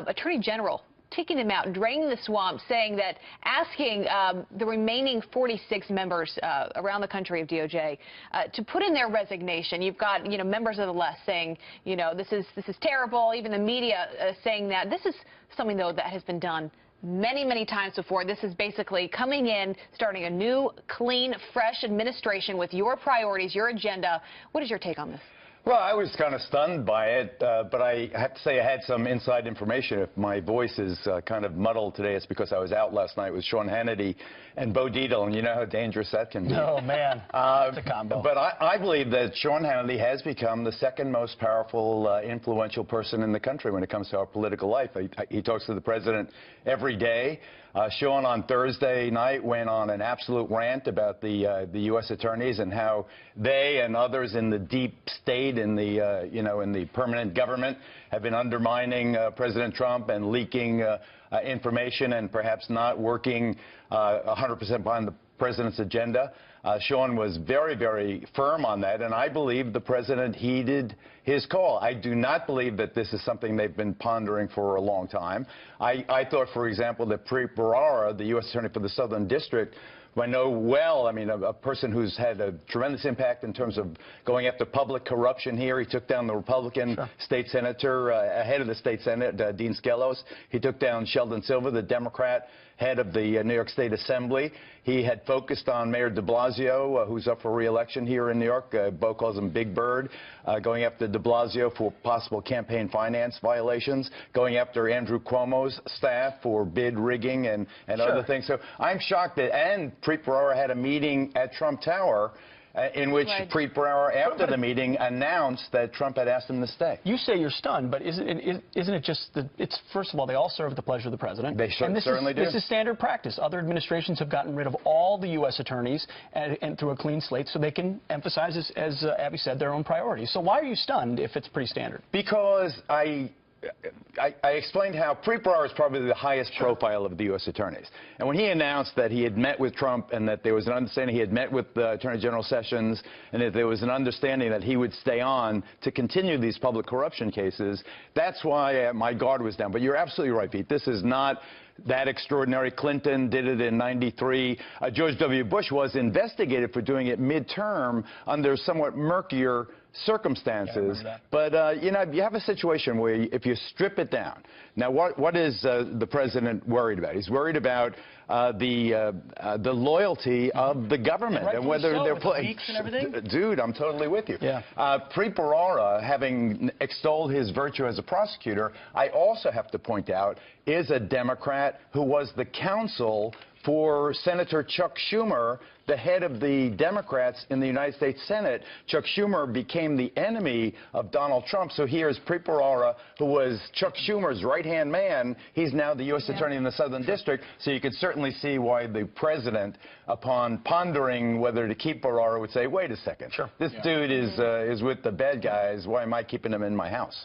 Attorney General taking him out, draining the swamp, saying that asking the remaining 46 members around the country of DOJ to put in their resignation. You've got, members of the left saying, this is terrible. Even the media saying that. This is something, though, that has been done many, many times before. This is basically coming in, starting a new, clean, fresh administration with your priorities, your agenda. What is your take on this? Well, I was kind of stunned by it, but I have to say I had some inside information. If my voice is kind of muddled today, it's because I was out last night with Sean Hannity and Bo Dietl, and you know how dangerous that can be. Oh, man, it's a combo. But I believe that Sean Hannity has become the second most powerful, influential person in the country when it comes to our political life. He talks to the president every day. Sean on Thursday night went on an absolute rant about the U.S. attorneys and how they and others in the deep state, in the in the permanent government, have been undermining President Trump and leaking information and perhaps not working 100% behind the president's agenda. Sean was very, very firm on that, and I believe the president heeded his call. I do not believe that this is something they've been pondering for a long time. I thought, for example, that Preet Bharara, the U.S. Attorney for the Southern District, who I know well, I mean, a person who's had a tremendous impact in terms of going after public corruption here. He took down the Republican state senator, head of the state Senate, Dean Skelos. He took down Sheldon Silver, the Democrat head of the New York State Assembly. He had focused on Mayor de Blasio, who's up for re-election here in New York. Bo calls him Big Bird, going after de Blasio for possible campaign finance violations, going after Andrew Cuomo's staff for bid rigging and other things. So I'm shocked that, and Preet Bharara had a meeting at Trump Tower in which Preet Bharara, after the meeting, announced that Trump had asked him to stay. You say you're stunned, but isn't it just that it's, first of all, they all serve at the pleasure of the president. They certainly do. This is standard practice. Other administrations have gotten rid of all the U.S. attorneys and through a clean slate so they can emphasize, as Abby said, their own priorities. So why are you stunned if it's pretty standard? Because I explained how Preet Bharara is probably the highest profile of the U.S. attorneys. And when he announced that he had met with Trump and that there was an understanding he had met with Attorney General Sessions and that there was an understanding that he would stay on to continue these public corruption cases, that's why my guard was down. But you're absolutely right, Pete. This is not that extraordinary. Clinton did it in '93. George W. Bush was investigated for doing it midterm under somewhat murkier circumstances. But, you have a situation where if you strip it down. Now, what is the president worried about? He's worried about the loyalty of the government and whether they're playing. Dude, I'm totally with you. Yeah. Preet Bharara, having extolled his virtue as a prosecutor, I also have to point out, is a Democrat who was the counsel for Senator Chuck Schumer, the head of the Democrats in the United States Senate. Chuck Schumer became the enemy of Donald Trump. So here's Preet Bharara, who was Chuck Schumer's right-hand man. He's now the U.S. Attorney in the Southern District. So you could certainly see why the president, upon pondering whether to keep Bharara, would say, wait a second. This dude is with the bad guys. Why am I keeping him in my house?